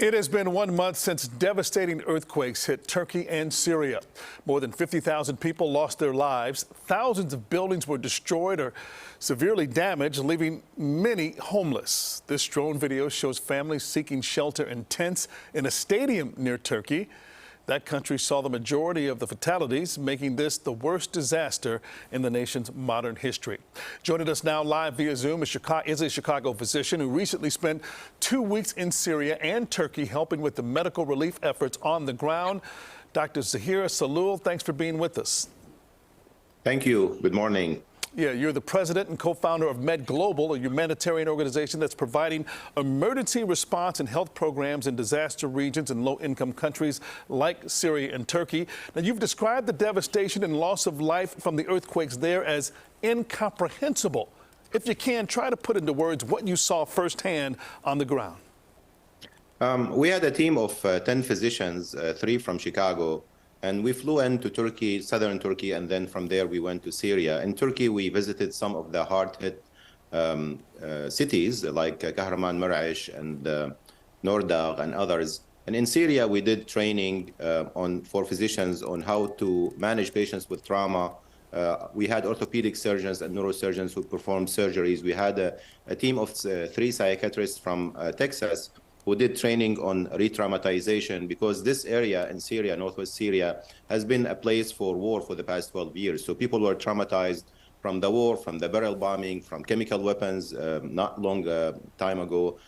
It has been 1 month since devastating earthquakes hit Turkey and Syria. More than 50,000 people lost their lives. Thousands of buildings were destroyed or severely damaged, leaving many homeless. This drone video shows families seeking shelter in tents in a stadium near Turkey. That country saw the majority of the fatalities, making this the worst disaster in the nation's modern history. Joining us now live via Zoom is a Chicago physician who recently spent 2 weeks in Syria and Turkey helping with the medical relief efforts on the ground. Dr. Zaher Sahloul, thanks for being with us. Thank you. Good morning. Yeah, you're the president and co-founder of Med Global, a humanitarian organization that's providing emergency response and health programs in disaster regions in low-income countries like Syria and Turkey. Now, you've described the devastation and loss of life from the earthquakes there as incomprehensible. If you can, try to put into words what you saw firsthand on the ground. We had a team of 10 physicians, 3 from Chicago, and we flew into Turkey, southern Turkey, and then from there we went to Syria. In Turkey, we visited some of the hard-hit cities like Kahraman Murrow and Nordaq and others. And in Syria, we did training for physicians on how to manage patients with trauma. We had orthopedic surgeons and neurosurgeons who performed surgeries. We had a team of 3 psychiatrists from Texas who did training on re-traumatization, because this area in Syria, northwest Syria, has been a place for war for the past 12 years. So people were traumatized from the war, from the barrel bombing, from chemical weapons not long time ago,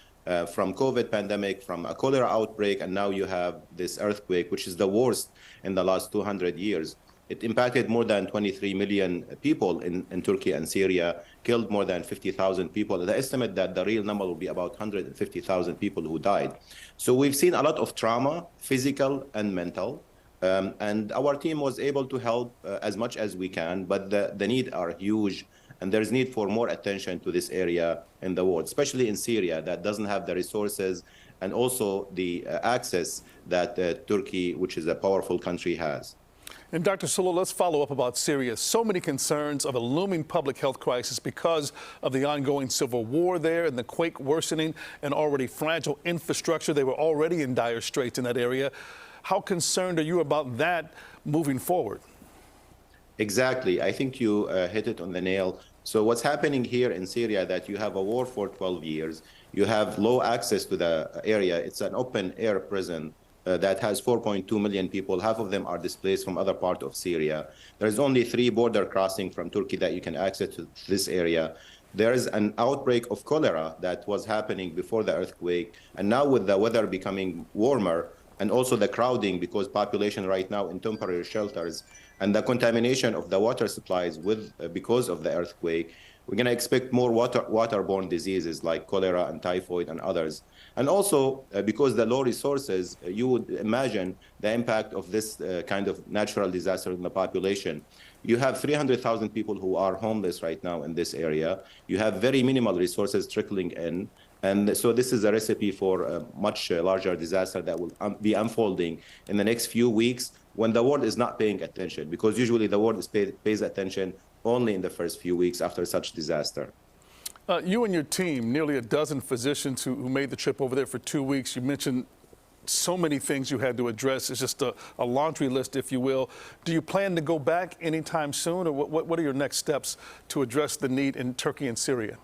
from COVID pandemic, from a cholera outbreak, and now you have this earthquake, which is the worst in the last 200 years. It impacted more than 23 million people in Turkey and Syria, killed more than 50,000 people. The estimate that the real number will be about 150,000 people who died. So we've seen a lot of trauma, physical and mental, and our team was able to help as much as we can, but the needs are huge, and there's need for more attention to this area in the world, especially in Syria, that doesn't have the resources and also the access that Turkey, which is a powerful country, has. And Dr. Sahloul, let's follow up about Syria. So many concerns of a looming public health crisis because of the ongoing civil war there and the quake worsening an already fragile infrastructure. They were already in dire straits in that area. How concerned are you about that moving forward? Exactly. I think you hit it on the nail. So what's happening here in Syria, that you have a war for 12 years. You have low access to the area. It's an open air prison that has 4.2 million people. Half of them are displaced from other parts of Syria. There's only 3 border crossings from Turkey that you can access to this area. There is an outbreak of cholera that was happening before the earthquake. And now with the weather becoming warmer and also the crowding, because population right now in temporary shelters, and the contamination of the water supplies because of the earthquake, we're going to expect more waterborne diseases like cholera and typhoid and others. And also, because the low resources, you would imagine the impact of this kind of natural disaster in the population. You have 300,000 people who are homeless right now in this area. You have very minimal resources trickling in. And so this is a recipe for a much larger disaster that will be unfolding in the next few weeks when the world is not paying attention, because usually the world pays attention only in the first few weeks after such disaster. You and your team, nearly a dozen physicians who made the trip over there for 2 weeks, you mentioned so many things you had to address. It's just a laundry list, if you will. Do you plan to go back anytime soon, or what are your next steps to address the need in Turkey and Syria?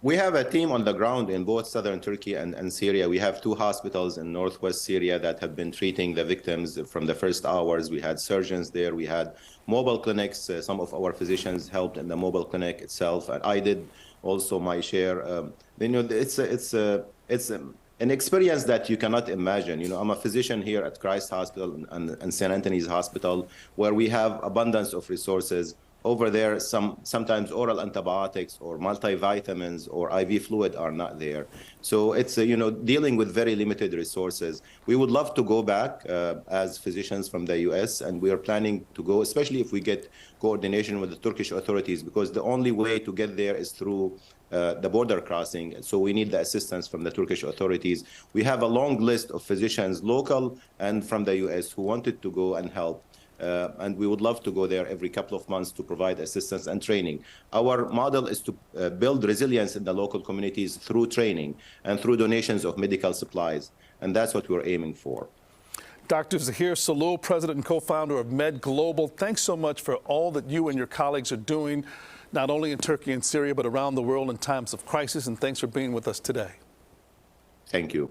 We have a team on the ground in both southern Turkey and Syria. We have 2 hospitals in northwest Syria that have been treating the victims from the first hours. We had surgeons there. We had mobile clinics. Some of our physicians helped in the mobile clinic itself. And I did also my share. It's an experience that you cannot imagine. I'm a physician here at Christ Hospital and St. Anthony's Hospital, where we have abundance of resources. Over there, sometimes oral antibiotics or multivitamins or IV fluid are not there. So it's, dealing with very limited resources. We would love to go back as physicians from the US, and we are planning to go, especially if we get coordination with the Turkish authorities, because the only way to get there is through the border crossing. So we need the assistance from the Turkish authorities. We have a long list of physicians, local and from the US, who wanted to go and help. and we would love to go there every couple of months to provide assistance and training. Our model is to build resilience in the local communities through training and through donations of medical supplies, and that's what we're aiming for. Dr. Zaher Sahloul, president and co-founder of Med Global, thanks so much for all that you and your colleagues are doing, not only in Turkey and Syria, but around the world in times of crisis, and thanks for being with us today. Thank you.